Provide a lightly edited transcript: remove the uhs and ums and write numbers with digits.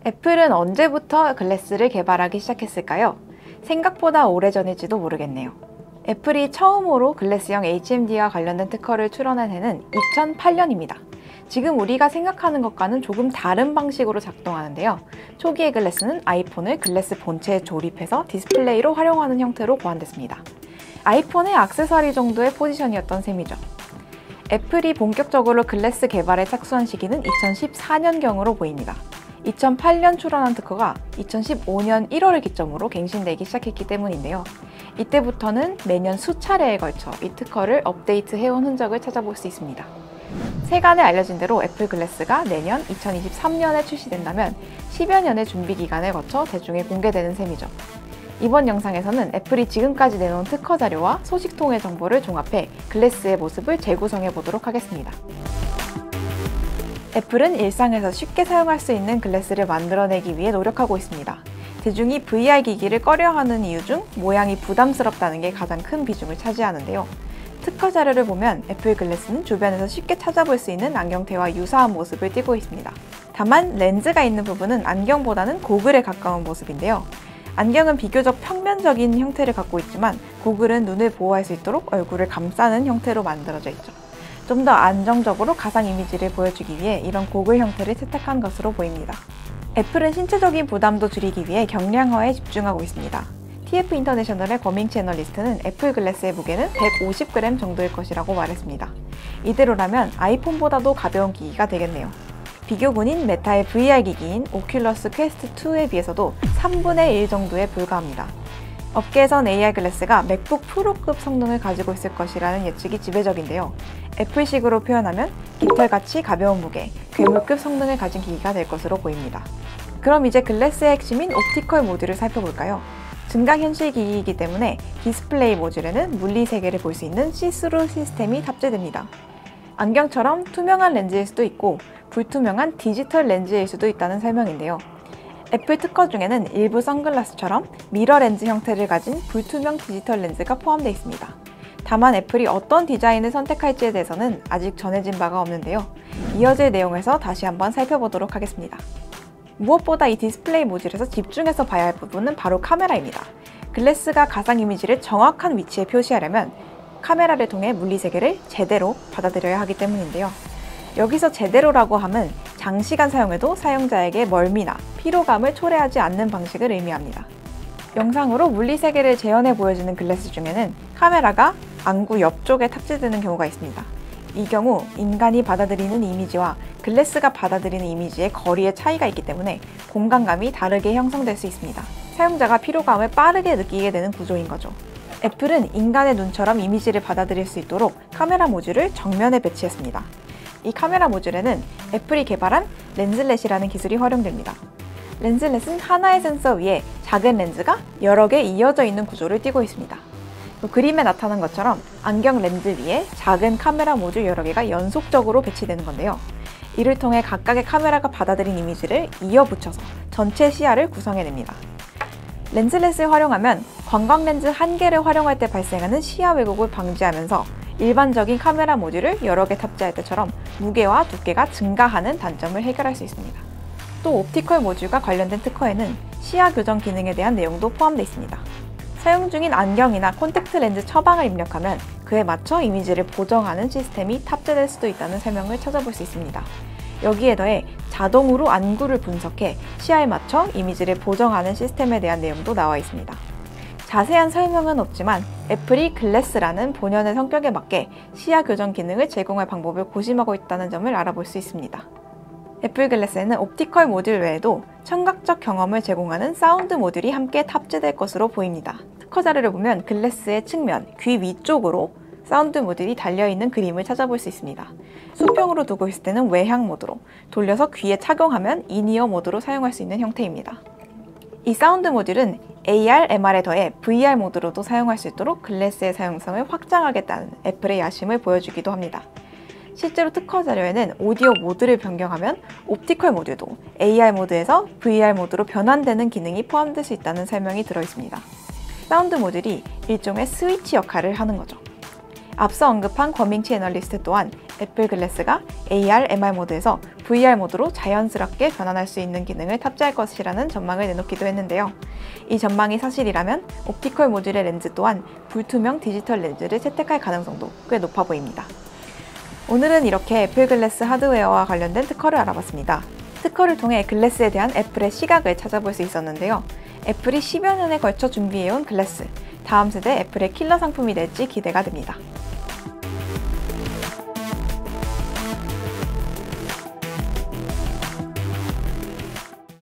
애플은 언제부터 글래스를 개발하기 시작했을까요? 생각보다 오래전일지도 모르겠네요. 애플이 처음으로 글래스형 HMD와 관련된 특허를 출원한 해는 2008년입니다. 지금 우리가 생각하는 것과는 조금 다른 방식으로 작동하는데요. 초기의 글래스는 아이폰을 글래스 본체에 조립해서 디스플레이로 활용하는 형태로 고안됐습니다. 아이폰의 액세서리 정도의 포지션이었던 셈이죠. 애플이 본격적으로 글래스 개발에 착수한 시기는 2014년경으로 보입니다. 2008년 출원한 특허가 2015년 1월을 기점으로 갱신되기 시작했기 때문인데요. 이때부터는 매년 수차례에 걸쳐 이 특허를 업데이트해온 흔적을 찾아볼 수 있습니다. 세간에 알려진 대로 애플 글래스가 내년 2023년에 출시된다면 10여 년의 준비 기간을 거쳐 대중에 공개되는 셈이죠. 이번 영상에서는 애플이 지금까지 내놓은 특허 자료와 소식통의 정보를 종합해 글래스의 모습을 재구성해 보도록 하겠습니다. 애플은 일상에서 쉽게 사용할 수 있는 글래스를 만들어내기 위해 노력하고 있습니다. 대중이 VR 기기를 꺼려하는 이유 중 모양이 부담스럽다는 게 가장 큰 비중을 차지하는데요. 특허 자료를 보면 애플 글래스는 주변에서 쉽게 찾아볼 수 있는 안경테와 유사한 모습을 띠고 있습니다. 다만 렌즈가 있는 부분은 안경보다는 고글에 가까운 모습인데요. 안경은 비교적 평면적인 형태를 갖고 있지만 고글은 눈을 보호할 수 있도록 얼굴을 감싸는 형태로 만들어져 있죠. 좀 더 안정적으로 가상 이미지를 보여주기 위해 이런 고글 형태를 채택한 것으로 보입니다. 애플은 신체적인 부담도 줄이기 위해 경량화에 집중하고 있습니다. TF 인터내셔널의 거밍치 애널리스트는 애플 글래스의 무게는 150g 정도일 것이라고 말했습니다. 이대로라면 아이폰보다도 가벼운 기기가 되겠네요. 비교군인 메타의 VR 기기인 오큘러스 퀘스트 2에 비해서도 3분의 1 정도에 불과합니다. 업계에선 AR 글래스가 맥북 프로급 성능을 가지고 있을 것이라는 예측이 지배적인데요. 애플식으로 표현하면 깃털같이 가벼운 무게, 괴물급 성능을 가진 기기가 될 것으로 보입니다. 그럼 이제 글래스의 핵심인 옵티컬 모듈을 살펴볼까요? 증강현실 기기이기 때문에 디스플레이 모듈에는 물리세계를 볼 수 있는 시스루 시스템이 탑재됩니다. 안경처럼 투명한 렌즈일 수도 있고 불투명한 디지털 렌즈일 수도 있다는 설명인데요. 애플 특허 중에는 일부 선글라스처럼 미러 렌즈 형태를 가진 불투명 디지털 렌즈가 포함되어 있습니다. 다만 애플이 어떤 디자인을 선택할지에 대해서는 아직 전해진 바가 없는데요. 이어질 내용에서 다시 한번 살펴보도록 하겠습니다. 무엇보다 이 디스플레이 모듈에서 집중해서 봐야 할 부분은 바로 카메라입니다. 글래스가 가상 이미지를 정확한 위치에 표시하려면 카메라를 통해 물리세계를 제대로 받아들여야 하기 때문인데요. 여기서 제대로라고 함은 장시간 사용해도 사용자에게 멀미나 피로감을 초래하지 않는 방식을 의미합니다. 영상으로 물리세계를 재현해 보여주는 글래스 중에는 카메라가 안구 옆쪽에 탑재되는 경우가 있습니다. 이 경우 인간이 받아들이는 이미지와 글래스가 받아들이는 이미지의 거리의 차이가 있기 때문에 공간감이 다르게 형성될 수 있습니다. 사용자가 피로감을 빠르게 느끼게 되는 구조인 거죠. 애플은 인간의 눈처럼 이미지를 받아들일 수 있도록 카메라 모듈을 정면에 배치했습니다. 이 카메라 모듈에는 애플이 개발한 렌즈렛이라는 기술이 활용됩니다. 렌즈렛은 하나의 센서 위에 작은 렌즈가 여러 개 이어져 있는 구조를 띠고 있습니다. 그림에 나타난 것처럼 안경 렌즈 위에 작은 카메라 모듈 여러 개가 연속적으로 배치되는 건데요. 이를 통해 각각의 카메라가 받아들인 이미지를 이어 붙여서 전체 시야를 구성해냅니다. 렌즈렛을 활용하면 관광 렌즈 한 개를 활용할 때 발생하는 시야 왜곡을 방지하면서 일반적인 카메라 모듈을 여러 개 탑재할 때처럼 무게와 두께가 증가하는 단점을 해결할 수 있습니다. 또 옵티컬 모듈과 관련된 특허에는 시야 교정 기능에 대한 내용도 포함되어 있습니다. 사용 중인 안경이나 콘택트 렌즈 처방을 입력하면 그에 맞춰 이미지를 보정하는 시스템이 탑재될 수도 있다는 설명을 찾아볼 수 있습니다. 여기에 더해 자동으로 안구를 분석해 시야에 맞춰 이미지를 보정하는 시스템에 대한 내용도 나와 있습니다. 자세한 설명은 없지만 애플이 글래스라는 본연의 성격에 맞게 시야 교정 기능을 제공할 방법을 고심하고 있다는 점을 알아볼 수 있습니다. 애플 글래스에는 옵티컬 모듈 외에도 청각적 경험을 제공하는 사운드 모듈이 함께 탑재될 것으로 보입니다. 특허 자료를 보면 글래스의 측면, 귀 위쪽으로 사운드 모듈이 달려있는 그림을 찾아볼 수 있습니다. 수평으로 두고 있을 때는 외향 모드로, 돌려서 귀에 착용하면 인이어 모드로 사용할 수 있는 형태입니다. 이 사운드 모듈은 AR, MR에 더해 VR 모드로도 사용할 수 있도록 글래스의 사용성을 확장하겠다는 애플의 야심을 보여주기도 합니다. 실제로 특허 자료에는 오디오 모드를 변경하면 옵티컬 모듈도 AR 모드에서 VR 모드로 변환되는 기능이 포함될 수 있다는 설명이 들어있습니다. 사운드 모듈이 일종의 스위치 역할을 하는 거죠. 앞서 언급한 거밍치 애널리스트 또한 애플 글래스가 AR, MR 모드에서 VR 모드로 자연스럽게 변환할 수 있는 기능을 탑재할 것이라는 전망을 내놓기도 했는데요. 이 전망이 사실이라면 옵티컬 모듈의 렌즈 또한 불투명 디지털 렌즈를 채택할 가능성도 꽤 높아 보입니다. 오늘은 이렇게 애플 글래스 하드웨어와 관련된 특허를 알아봤습니다. 특허를 통해 글래스에 대한 애플의 시각을 찾아볼 수 있었는데요. 애플이 10여 년에 걸쳐 준비해온 글래스, 다음 세대 애플의 킬러 상품이 될지 기대가 됩니다.